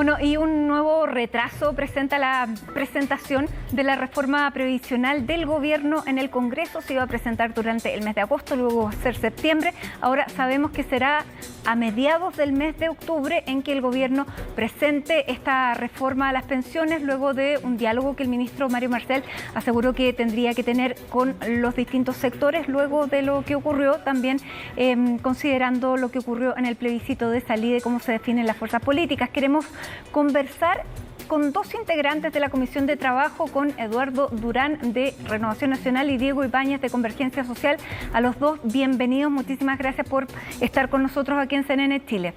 Bueno, y un nuevo retraso presenta la presentación de la reforma previsional del gobierno en el Congreso. Se iba a presentar durante el mes de agosto, luego va a ser septiembre. Ahora sabemos que será a mediados del mes de octubre en que el gobierno presente esta reforma a las pensiones, luego de un diálogo que el ministro Mario Marcel aseguró que tendría que tener con los distintos sectores, luego de lo que ocurrió, también considerando lo que ocurrió en el plebiscito de salida y cómo se definen las fuerzas políticas. Queremos conversar con dos integrantes de la Comisión de Trabajo, con Eduardo Durán de Renovación Nacional y Diego Ibáñez de Convergencia Social. A los dos, bienvenidos. Muchísimas gracias por estar con nosotros aquí en CNN Chile.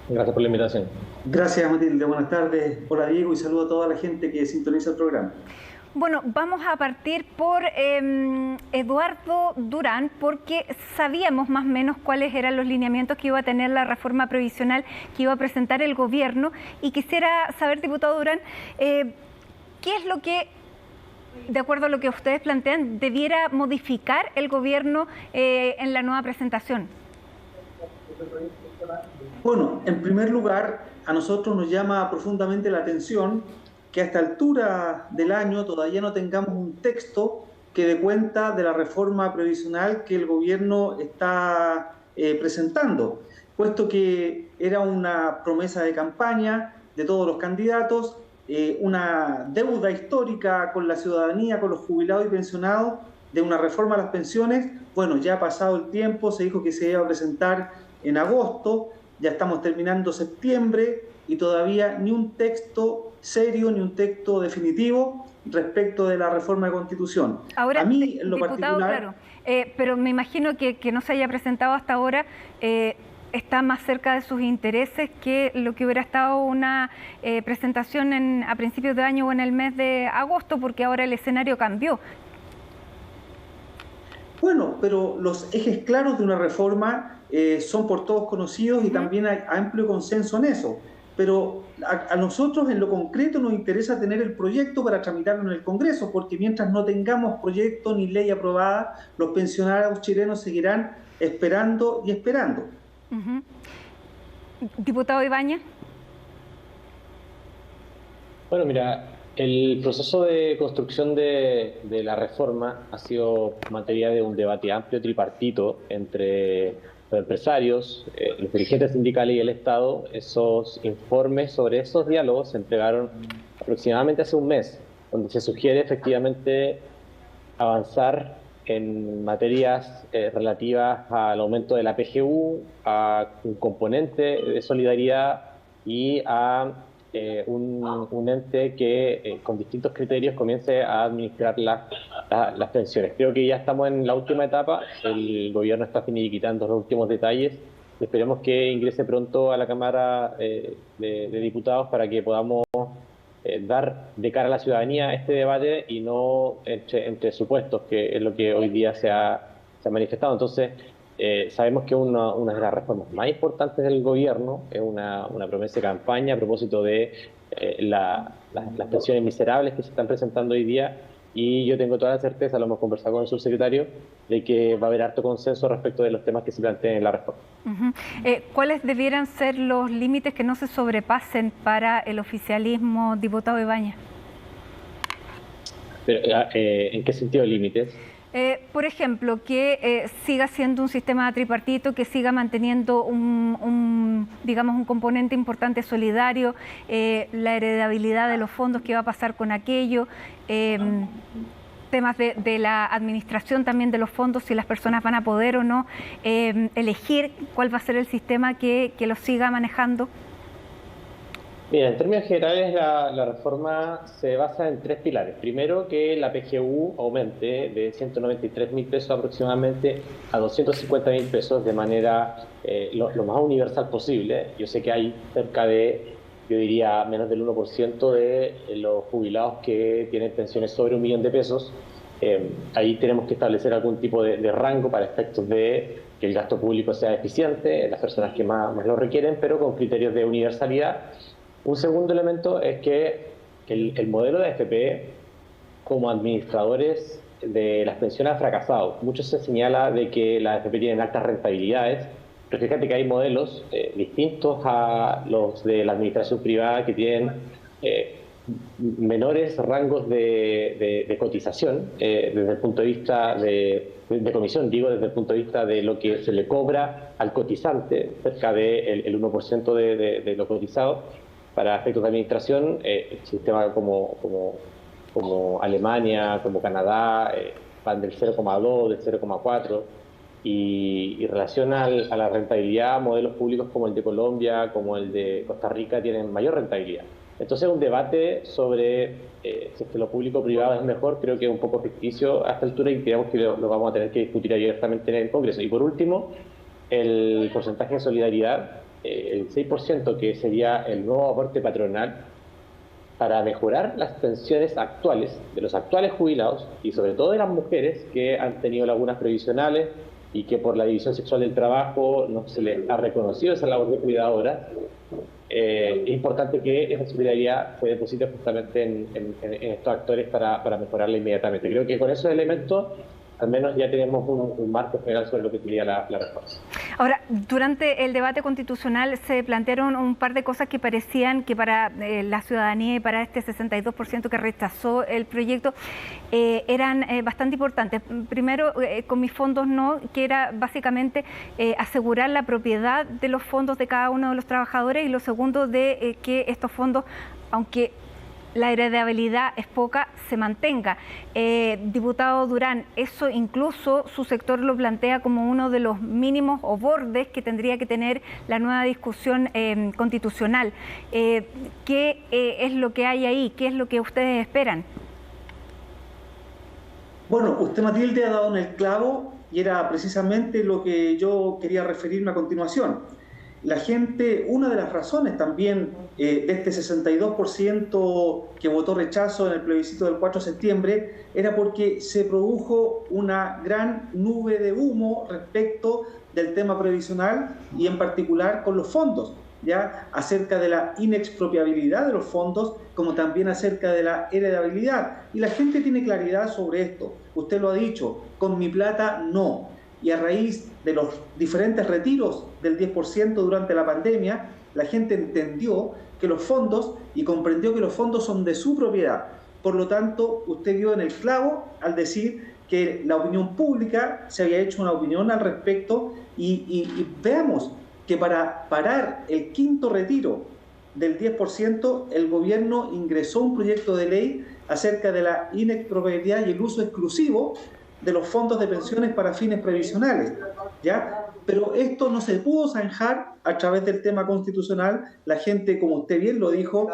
Gracias por la invitación. Gracias, Matilde. Buenas tardes. Hola, Diego, y saludo a toda la gente que sintoniza el programa. Bueno, vamos a partir por Eduardo Durán, porque sabíamos más o menos cuáles eran los lineamientos que iba a tener la reforma previsional que iba a presentar el gobierno. Y quisiera saber, diputado Durán, ¿qué es lo que, de acuerdo a lo que ustedes plantean, debiera modificar el gobierno en la nueva presentación? Bueno, en primer lugar, a nosotros nos llama profundamente la atención que a esta altura del año todavía no tengamos un texto que dé cuenta de la reforma previsional que el gobierno está presentando, puesto que era una promesa de campaña de todos los candidatos, una deuda histórica con la ciudadanía, con los jubilados y pensionados, de una reforma a las pensiones. Bueno, ya ha pasado el tiempo, se dijo que se iba a presentar en agosto, ya estamos terminando septiembre y todavía ni un texto serio, ni un texto definitivo respecto de la reforma de Constitución. Ahora, a mí, en lo diputado, particular... claro, pero me imagino que no se haya presentado hasta ahora está más cerca de sus intereses que lo que hubiera estado una presentación a principios de año o en el mes de agosto, porque ahora el escenario cambió. Bueno, pero los ejes claros de una reforma son por todos conocidos y también hay amplio consenso en eso. Pero a nosotros en lo concreto nos interesa tener el proyecto para tramitarlo en el Congreso, porque mientras no tengamos proyecto ni ley aprobada, los pensionados chilenos seguirán esperando y esperando. Diputado Ibáñez. Bueno, mira, el proceso de construcción de la reforma ha sido materia de un debate amplio tripartito entre los empresarios, los dirigentes sindicales y el Estado. Esos informes sobre esos diálogos se entregaron aproximadamente hace un mes, donde se sugiere efectivamente avanzar en materias relativas al aumento de la PGU, a un componente de solidaridad y a un ente que con distintos criterios comience a administrar las pensiones. Creo que ya estamos en la última etapa, el gobierno está finiquitando los últimos detalles. Esperemos que ingrese pronto a la Cámara de Diputados para que podamos dar de cara a la ciudadanía este debate y no entre supuestos, que es lo que hoy día se ha manifestado. Entonces, sabemos que una de las reformas más importantes del gobierno es una promesa de campaña a propósito de las pensiones miserables que se están presentando hoy día, y yo tengo toda la certeza, lo hemos conversado con el subsecretario, de que va a haber harto consenso respecto de los temas que se planteen en la reforma. ¿Cuáles debieran ser los límites que no se sobrepasen para el oficialismo, diputado Ibáñez? Pero, ¿en qué sentido límites? Por ejemplo, que siga siendo un sistema tripartito, que siga manteniendo digamos, un componente importante solidario, la heredabilidad de los fondos, qué va a pasar con aquello, temas de la administración también de los fondos, si las personas van a poder o no elegir cuál va a ser el sistema que los siga manejando. Mira, en términos generales, la reforma se basa en tres pilares. Primero, que la PGU aumente de 193.000 pesos aproximadamente a 250.000 pesos de manera lo más universal posible. Yo sé que hay cerca de, yo diría, menos del 1% de los jubilados que tienen pensiones sobre 1 millón de pesos. Ahí tenemos que establecer algún tipo de rango para efectos de que el gasto público sea eficiente, las personas que más lo requieren, pero con criterios de universalidad. Un segundo elemento es que el modelo de AFP, como administradores de las pensiones, ha fracasado. Mucho se señala de que las AFP tienen altas rentabilidades, Pero fíjate que hay modelos distintos a los de la administración privada que tienen menores rangos de cotización desde el punto de vista de comisión, digo, desde el punto de vista de lo que se le cobra al cotizante, cerca del 1% de lo cotizado. Para efectos de administración, sistemas como Alemania, como Canadá, van del 0,2, del 0,4, y en relación a la rentabilidad, modelos públicos como el de Colombia, como el de Costa Rica, tienen mayor rentabilidad. Entonces, un debate sobre si es que lo público-privado es mejor, creo que es un poco ficticio a esta altura, y creemos que lo vamos a tener que discutir abiertamente en el Congreso. Y por último, el porcentaje de solidaridad, el 6%, que sería el nuevo aporte patronal para mejorar las pensiones actuales de los actuales jubilados y sobre todo de las mujeres que han tenido lagunas previsionales y que por la división sexual del trabajo no se les ha reconocido esa labor de cuidadora. Es importante que esa solidaridad se deposite justamente en estos actores para mejorarla inmediatamente. Creo que con esos elementos al menos ya tenemos un marco general sobre lo que sería la reforma. Ahora, durante el debate constitucional se plantearon un par de cosas que parecían que para la ciudadanía y para este 62% que rechazó el proyecto eran bastante importantes. Primero, con mis fondos no, que era básicamente asegurar la propiedad de los fondos de cada uno de los trabajadores, y lo segundo, de que estos fondos, aunque la heredabilidad es poca, se mantenga. Diputado Durán, eso incluso su sector lo plantea como uno de los mínimos o bordes que tendría que tener la nueva discusión constitucional. ¿Qué es lo que hay ahí? ¿Qué es lo que ustedes esperan? Bueno, usted, Matilde, ha dado en el clavo, y era precisamente lo que yo quería referirme a continuación. La gente, una de las razones también de este 62% que votó rechazo en el plebiscito del 4 de septiembre era porque se produjo una gran nube de humo respecto del tema previsional y en particular con los fondos, ya acerca de la inexpropiabilidad de los fondos, como también acerca de la heredabilidad. Y la gente tiene claridad sobre esto. Usted lo ha dicho, con mi plata no. Y a raíz de los diferentes retiros del 10% durante la pandemia, la gente entendió que los fondos y comprendió que los fondos son de su propiedad. Por lo tanto, usted dio en el clavo al decir que la opinión pública se había hecho una opinión al respecto, y veamos que para parar el quinto retiro del 10%, el gobierno ingresó un proyecto de ley acerca de la inexpropiabilidad y el uso exclusivo de los fondos de pensiones para fines previsionales, ¿ya? Pero esto no se pudo zanjar a través del tema constitucional. La gente, como usted bien lo dijo,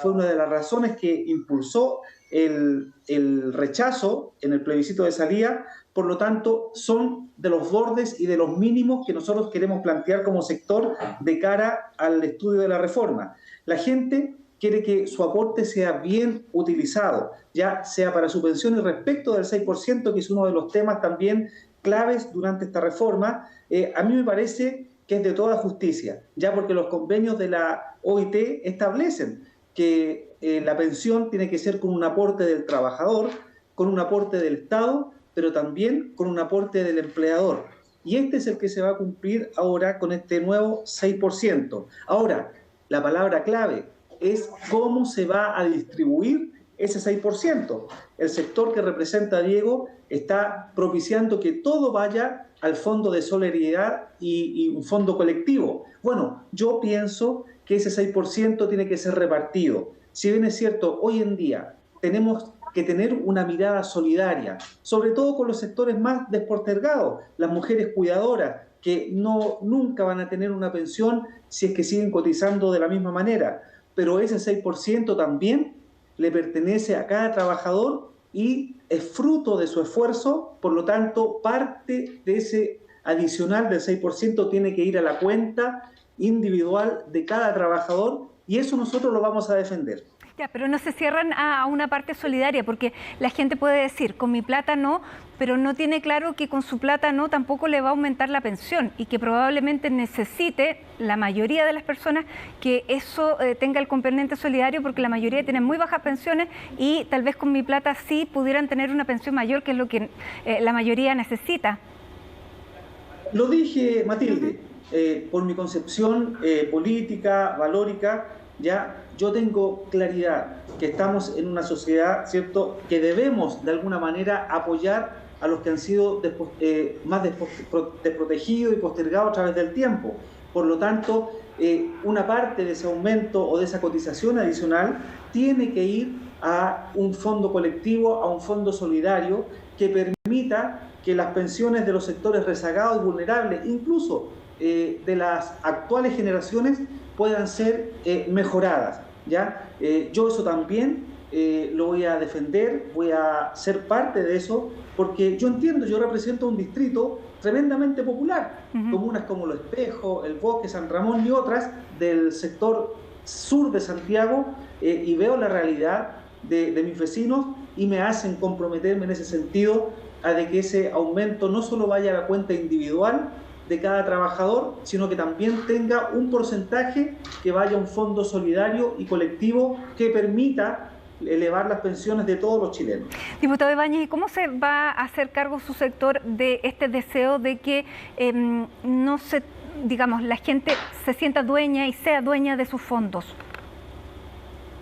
fue una de las razones que impulsó el rechazo en el plebiscito de salida. Por lo tanto, son de los bordes y de los mínimos que nosotros queremos plantear como sector de cara al estudio de la reforma. La gente quiere que su aporte sea bien utilizado, ya sea para su pensión, y respecto del 6%, que es uno de los temas también claves durante esta reforma, a mí me parece que es de toda justicia, ya porque los convenios de la OIT establecen que la pensión tiene que ser con un aporte del trabajador, con un aporte del Estado, pero también con un aporte del empleador. Y este es el que se va a cumplir ahora con este nuevo 6%. Ahora, la palabra clave es cómo se va a distribuir ese 6%. El sector que representa Diego está propiciando que todo vaya al fondo de solidaridad y un fondo colectivo. Bueno, yo pienso que ese 6% tiene que ser repartido. Si bien es cierto, hoy en día tenemos que tener una mirada solidaria, sobre todo con los sectores más despostergados, las mujeres cuidadoras, que nunca van a tener una pensión si es que siguen cotizando de la misma manera. Pero ese 6% también le pertenece a cada trabajador y es fruto de su esfuerzo. Por lo tanto, parte de ese adicional del 6% tiene que ir a la cuenta individual de cada trabajador, y eso nosotros lo vamos a defender. Ya, pero no se cierran a una parte solidaria, porque la gente puede decir, con mi plata no, pero no tiene claro que con su plata no tampoco le va a aumentar la pensión, y que probablemente necesite la mayoría de las personas que eso tenga el componente solidario, porque la mayoría tienen muy bajas pensiones y tal vez con mi plata sí pudieran tener una pensión mayor, que es lo que la mayoría necesita. Lo dije, Matilde, por mi concepción política, valórica, ya yo tengo claridad que estamos en una sociedad, ¿cierto?, que debemos de alguna manera apoyar a los que han sido más desprotegidos y postergados a través del tiempo. Por lo tanto, una parte de ese aumento o de esa cotización adicional tiene que ir a un fondo colectivo, a un fondo solidario que permita que las pensiones de los sectores rezagados y vulnerables, incluso de las actuales generaciones, puedan ser mejoradas, ¿ya? Yo eso también lo voy a defender, voy a ser parte de eso, porque yo entiendo, yo represento un distrito tremendamente popular, comunas como Los Espejos, El Bosque, San Ramón y otras del sector sur de Santiago, y veo la realidad de mis vecinos y me hacen comprometerme en ese sentido a de que ese aumento no solo vaya a la cuenta individual de cada trabajador, sino que también tenga un porcentaje que vaya a un fondo solidario y colectivo que permita elevar las pensiones de todos los chilenos. Diputado Ibáñez, ¿y cómo se va a hacer cargo su sector de este deseo de que no se, digamos, la gente se sienta dueña y sea dueña de sus fondos?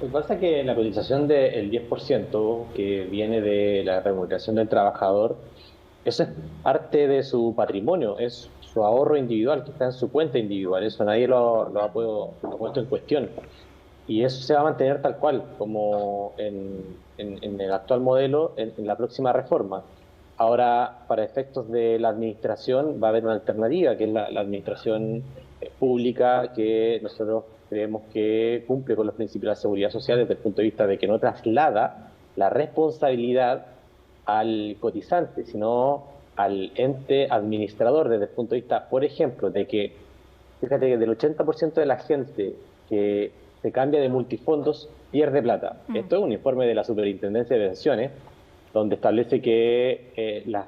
Lo que pasa es que la cotización del 10% que viene de la remuneración del trabajador, eso es parte de su patrimonio, es su ahorro individual que está en su cuenta individual, eso nadie lo ha puesto en cuestión. Y eso se va a mantener tal cual, como en el actual modelo, en la próxima reforma. Ahora, para efectos de la administración, va a haber una alternativa, que es la administración pública, que nosotros creemos que cumple con los principios de la seguridad social desde el punto de vista de que no traslada la responsabilidad al cotizante, sino al ente administrador, desde el punto de vista, por ejemplo, de que, fíjate que del 80% de la gente que se cambia de multifondos pierde plata. Esto es un informe de la Superintendencia de Pensiones, donde establece que las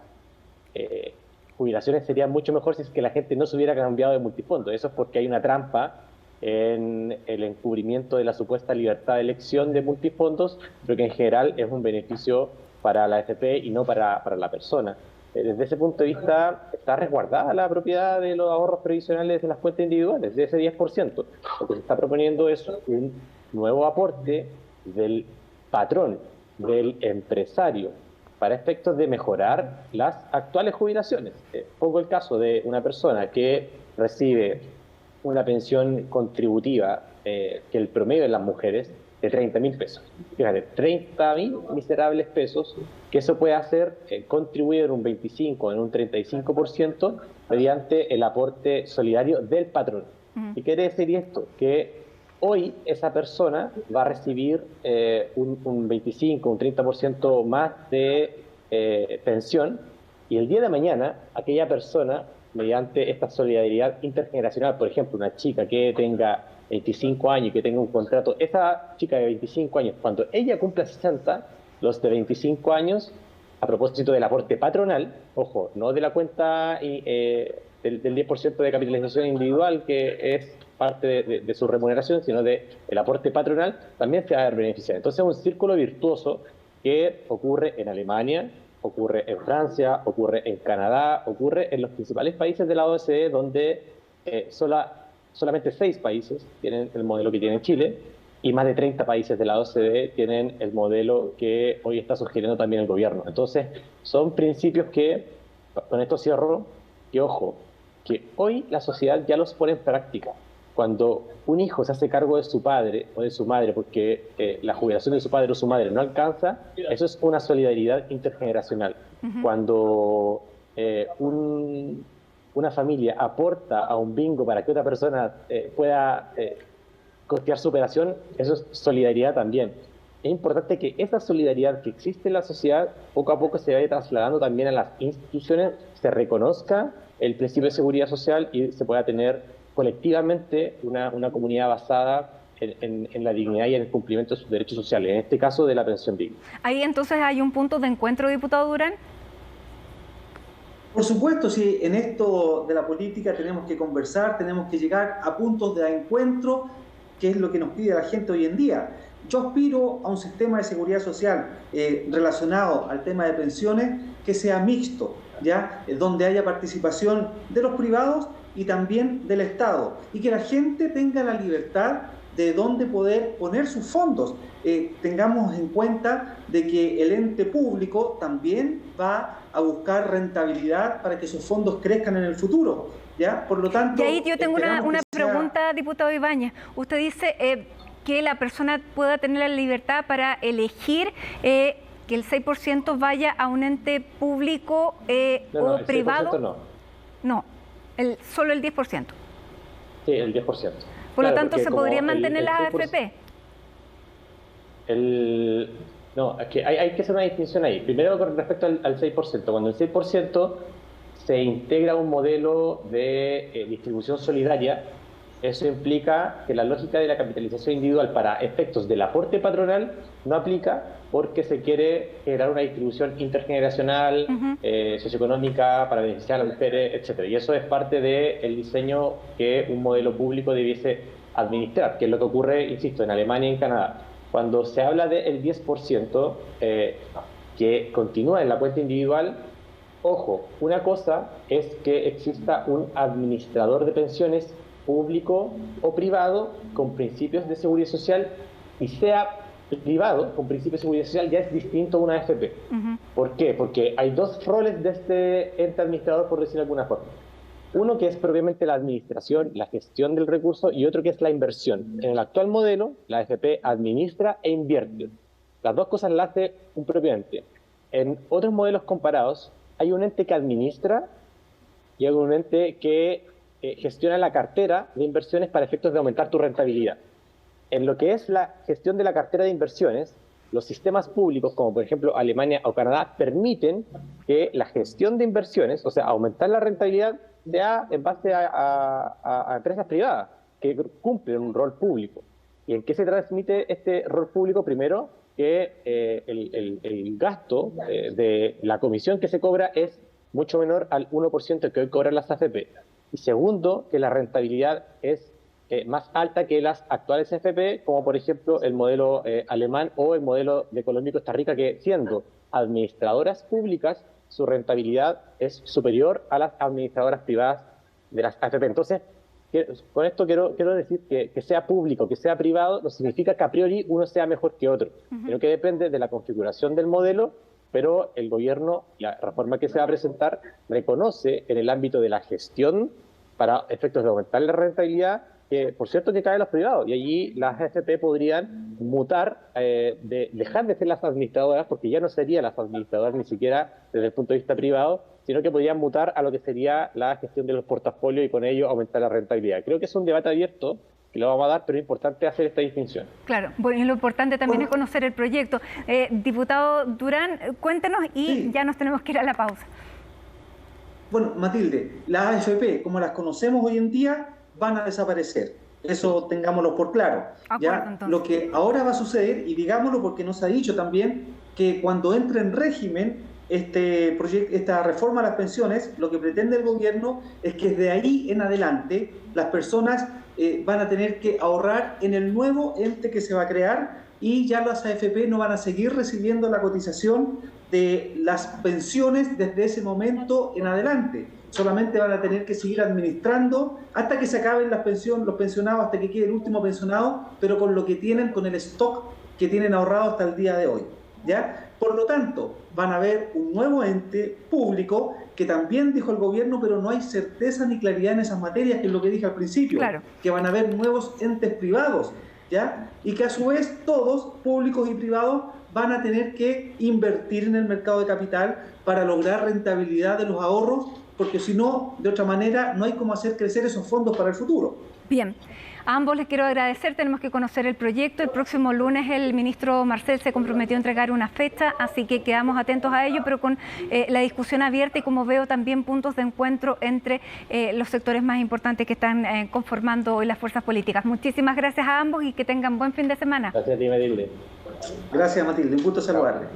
jubilaciones serían mucho mejor si es que la gente no se hubiera cambiado de multifondo. Eso es porque hay una trampa en el encubrimiento de la supuesta libertad de elección de multifondos, pero que en general es un beneficio para la AFP y no para la persona. Desde ese punto de vista, está resguardada la propiedad de los ahorros previsionales de las cuentas individuales, de ese 10%. Lo que se está proponiendo es un nuevo aporte del patrón, del empresario, para efectos de mejorar las actuales jubilaciones. Pongo el caso de una persona que recibe una pensión contributiva, que el promedio de las mujeres, de 30.000 pesos. Fíjate, 30.000 miserables pesos, que eso puede hacer contribuir en un 25, en un 35% mediante el aporte solidario del patrón. ¿Y quiere decir esto? Que hoy esa persona va a recibir un 25, un 30% más de pensión, y el día de mañana aquella persona, mediante esta solidaridad intergeneracional, por ejemplo, una chica que tenga 25 años y que tenga un contrato, esa chica de 25 años, cuando ella cumpla 60, los de 25 años, a propósito del aporte patronal, ojo, no de la cuenta del 10% de capitalización individual, que es parte de su remuneración, sino del aporte patronal, también se va a ver beneficiado. Entonces es un círculo virtuoso que ocurre en Alemania, ocurre en Francia, ocurre en Canadá, ocurre en los principales países de la OCDE, donde solamente 6 países tienen el modelo que tiene Chile, y más de 30 países de la OCDE tienen el modelo que hoy está sugiriendo también el gobierno. Entonces, son principios que, con esto cierro, que ojo, que hoy la sociedad ya los pone en práctica. Cuando un hijo se hace cargo de su padre o de su madre porque la jubilación de su padre o su madre no alcanza, eso es una solidaridad intergeneracional. Cuando una familia aporta a un bingo para que otra persona pueda costear su operación, eso es solidaridad también. Es importante que esa solidaridad que existe en la sociedad poco a poco se vaya trasladando también a las instituciones, se reconozca el principio de seguridad social y se pueda tener colectivamente una comunidad basada en la dignidad y en el cumplimiento de sus derechos sociales, en este caso de la pensión digna. Ahí entonces hay un punto de encuentro, diputado Durán. Por supuesto, sí, en esto de la política tenemos que conversar, tenemos que llegar a puntos de encuentro, que es lo que nos pide la gente hoy en día. Yo aspiro a un sistema de seguridad social relacionado al tema de pensiones que sea mixto, ¿ya? Donde haya participación de los privados y también del Estado, y que la gente tenga la libertad de dónde poder poner sus fondos. Tengamos en cuenta de que el ente público también va a buscar rentabilidad para que sus fondos crezcan en el futuro, ¿ya? Por lo tanto... Y ahí yo tengo una pregunta, diputado Ibáñez. Usted dice que la persona pueda tener la libertad para elegir que el 6% vaya a un ente público o privado. No, Solo el 10%. Sí, el 10%. Por lo tanto, ¿se podrían mantener las AFP? No, es que hay que hacer una distinción ahí. Primero, con respecto al 6%. Cuando el 6% se integra un modelo de distribución solidaria, eso implica que la lógica de la capitalización individual para efectos del aporte patronal no aplica porque se quiere generar una distribución intergeneracional, socioeconómica para beneficiar a las mujeres, etc. Y eso es parte del diseño que un modelo público debiese administrar, que es lo que ocurre, insisto, en Alemania y en Canadá. Cuando se habla del 10% que continúa en la cuenta individual, ojo, una cosa es que exista un administrador de pensiones público o privado con principios de seguridad social y sea privado con principios de seguridad social, ya es distinto a una AFP. ¿Por qué? Porque hay dos roles de este ente administrador, por decirlo de alguna forma. Uno que es propiamente la administración, la gestión del recurso, y otro que es la inversión. En el actual modelo, la AFP administra e invierte. Las dos cosas las hace un propio ente. En otros modelos comparados, hay un ente que administra y hay un ente que gestiona la cartera de inversiones para efectos de aumentar tu rentabilidad. En lo que es la gestión de la cartera de inversiones, los sistemas públicos, como por ejemplo Alemania o Canadá, permiten que la gestión de inversiones, o sea, aumentar la rentabilidad, sea en base a empresas privadas que cumplen un rol público. ¿Y en qué se transmite este rol público? Primero, que el gasto de la comisión que se cobra es mucho menor al 1% que hoy cobran las AFP. Y segundo, que la rentabilidad es más alta que las actuales AFP, como por ejemplo el modelo alemán o el modelo de Colombia y Costa Rica, que siendo administradoras públicas, su rentabilidad es superior a las administradoras privadas de las AFP. Entonces, con esto quiero decir que sea público, que sea privado, no significa que a priori uno sea mejor que otro, sino que depende de la configuración del modelo, pero el gobierno, la reforma que se va a presentar, reconoce en el ámbito de la gestión para efectos de aumentar la rentabilidad, que por cierto que caen los privados, y allí las AFP podrían mutar, dejar de ser las administradoras, porque ya no serían las administradoras ni siquiera desde el punto de vista privado, sino que podrían mutar a lo que sería la gestión de los portafolios y con ello aumentar la rentabilidad. Creo que es un debate abierto, que lo vamos a dar, pero es importante hacer esta distinción. Claro, bueno, y lo importante también es conocer el proyecto. Diputado Durán, cuéntenos y ya nos tenemos que ir a la pausa. Bueno, Matilde, las AFP, como las conocemos hoy en día, van a desaparecer. Eso tengámoslo por claro. ¿Ya? Lo que ahora va a suceder, y digámoslo porque nos ha dicho también, que cuando entre en régimen esta reforma a las pensiones, lo que pretende el gobierno es que de ahí en adelante las personas van a tener que ahorrar en el nuevo ente que se va a crear, y ya las AFP no van a seguir recibiendo la cotización de las pensiones desde ese momento en adelante. Solamente van a tener que seguir administrando hasta que se acaben las pensiones, los pensionados, hasta que quede el último pensionado, pero con lo que tienen, con el stock que tienen ahorrado hasta el día de hoy, ¿ya? Por lo tanto, van a haber un nuevo ente público que también dijo el gobierno, pero no hay certeza ni claridad en esas materias, que es lo que dije al principio, claro, que van a haber nuevos entes privados, ¿ya? Y que a su vez todos, públicos y privados, van a tener que invertir en el mercado de capital para lograr rentabilidad de los ahorros, porque si no, de otra manera, no hay cómo hacer crecer esos fondos para el futuro. Bien, a ambos les quiero agradecer, tenemos que conocer el proyecto. El próximo lunes el ministro Marcel se comprometió a entregar una fecha, así que quedamos atentos a ello, pero con la discusión abierta y, como veo, también puntos de encuentro entre los sectores más importantes que están conformando hoy las fuerzas políticas. Muchísimas gracias a ambos y que tengan buen fin de semana. Gracias a ti, Matilde. Gracias, Matilde, un gusto saludarle.